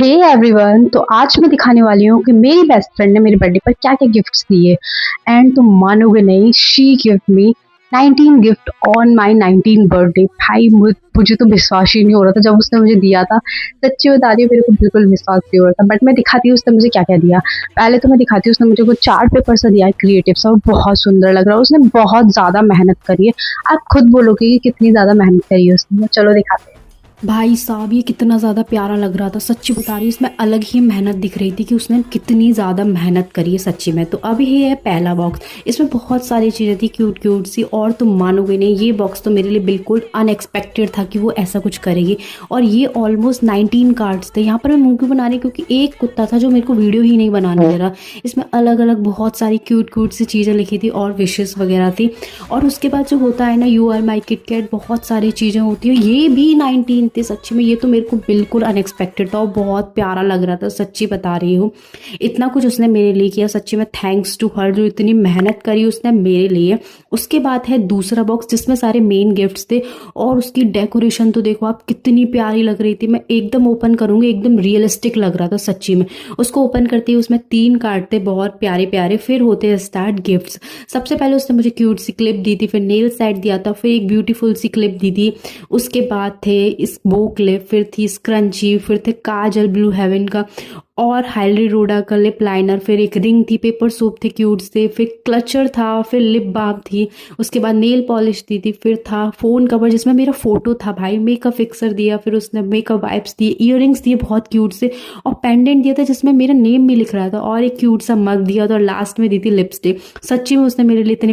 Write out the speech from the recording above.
Hey everyone, तो आज मैं दिखाने वाली हूँ कि मेरी बेस्ट फ्रेंड ने मेरे बर्थडे पर क्या क्या गिफ्ट्स दिए। एंड तुम मानोगे नहीं, she give me 19 gift on my 19 birthday. भाई मुझे तो विश्वास ही नहीं हो रहा था जब उसने मुझे दिया था। सच्ची बता रही हूँ, मेरे को बिल्कुल विश्वास नहीं हो रहा था। बट मैं दिखाती हूँ उसने मुझे क्या क्या दिया। पहले तो मैं दिखाती हूँ, उसने मुझे कुछ चार्ट पेपर सा दिया है क्रिएटिव सा, और बहुत सुंदर लग रहा है। उसने बहुत ज्यादा मेहनत करी है। आप खुद बोलोगे कि कितनी ज्यादा मेहनत करी है उसने। चलो दिखाते हैं। भाई साहब ये कितना ज़्यादा प्यारा लग रहा था। सच्ची बता रही हूँ, इसमें अलग ही मेहनत दिख रही थी कि उसने कितनी ज़्यादा मेहनत करी है सच्ची में। तो अभी ये है पहला बॉक्स। इसमें बहुत सारी चीज़ें थी क्यूट क्यूट सी, और तुम मानोगे नहीं, ये बॉक्स तो मेरे लिए बिल्कुल अनएक्सपेक्टेड था कि वो ऐसा कुछ करेगी। और ये ऑलमोस्ट 19 कार्ड्स थे। यहाँ पर मैं मुंह क्यों बना रही हूँ, क्योंकि एक कुत्ता था जो मेरे को वीडियो ही नहीं बनाने दे रहा। इसमें अलग अलग बहुत सारी क्यूट क्यूट सी चीज़ें लिखी थी और विशेस वगैरह थी। और उसके बाद जो होता है ना, you are my kit cat, बहुत सारी चीज़ें होती है। ये भी 19 थे सच्ची में। ये तो मेरे को बिल्कुल अनएक्सपेक्टेड था और बहुत प्यारा लग रहा था, सच्ची बता रही हूँ। इतना कुछ उसने मेरे लिए किया, सच्ची में थैंक्स टू हर, जो इतनी मेहनत करी उसने मेरे लिए। उसके बाद है दूसरा बॉक्स जिसमें सारे मेन गिफ्ट्स थे। और उसकी डेकोरेशन तो देखो आप, कितनी प्यारी लग रही थी। मैं एकदम ओपन करूंगी, एकदम रियलिस्टिक लग रहा था सच्ची में। उसको ओपन करती है, उसमें 3 कार्ड थे बहुत प्यारे प्यारे। फिर होते हैं स्टार्ट गिफ्ट्स। सबसे पहले उसने मुझे क्यूट सी क्लिप दी थी, फिर नेल सेट दिया था, फिर एक ब्यूटीफुल सी क्लिप दी थी। उसके बाद थे इस बो क्लिप, फिर थी स्क्रंची, फिर थे काजल ब्लू हेवन का, और हाइड्रोडा का लिप लाइनर, फिर एक रिंग थी, पेपर सोप थे क्यूट से, फिर क्लचर था, फिर लिप बाम थी। उसके बाद नेल पॉलिश दी थी, फिर था फ़ोन कवर जिसमें मेरा फ़ोटो था भाई, मेकअप फिक्सर दिया, फिर उसने मेकअप वाइप्स दिए, ईयरिंग्स दिए बहुत क्यूट से, और पेंडेंट दिया था जिसमें मेरा नेम भी लिख रहा था, और एक क्यूट सा मग दिया था, और लास्ट में दी थी लिपस्टिक। सच्ची में उसने मेरे लिए इतने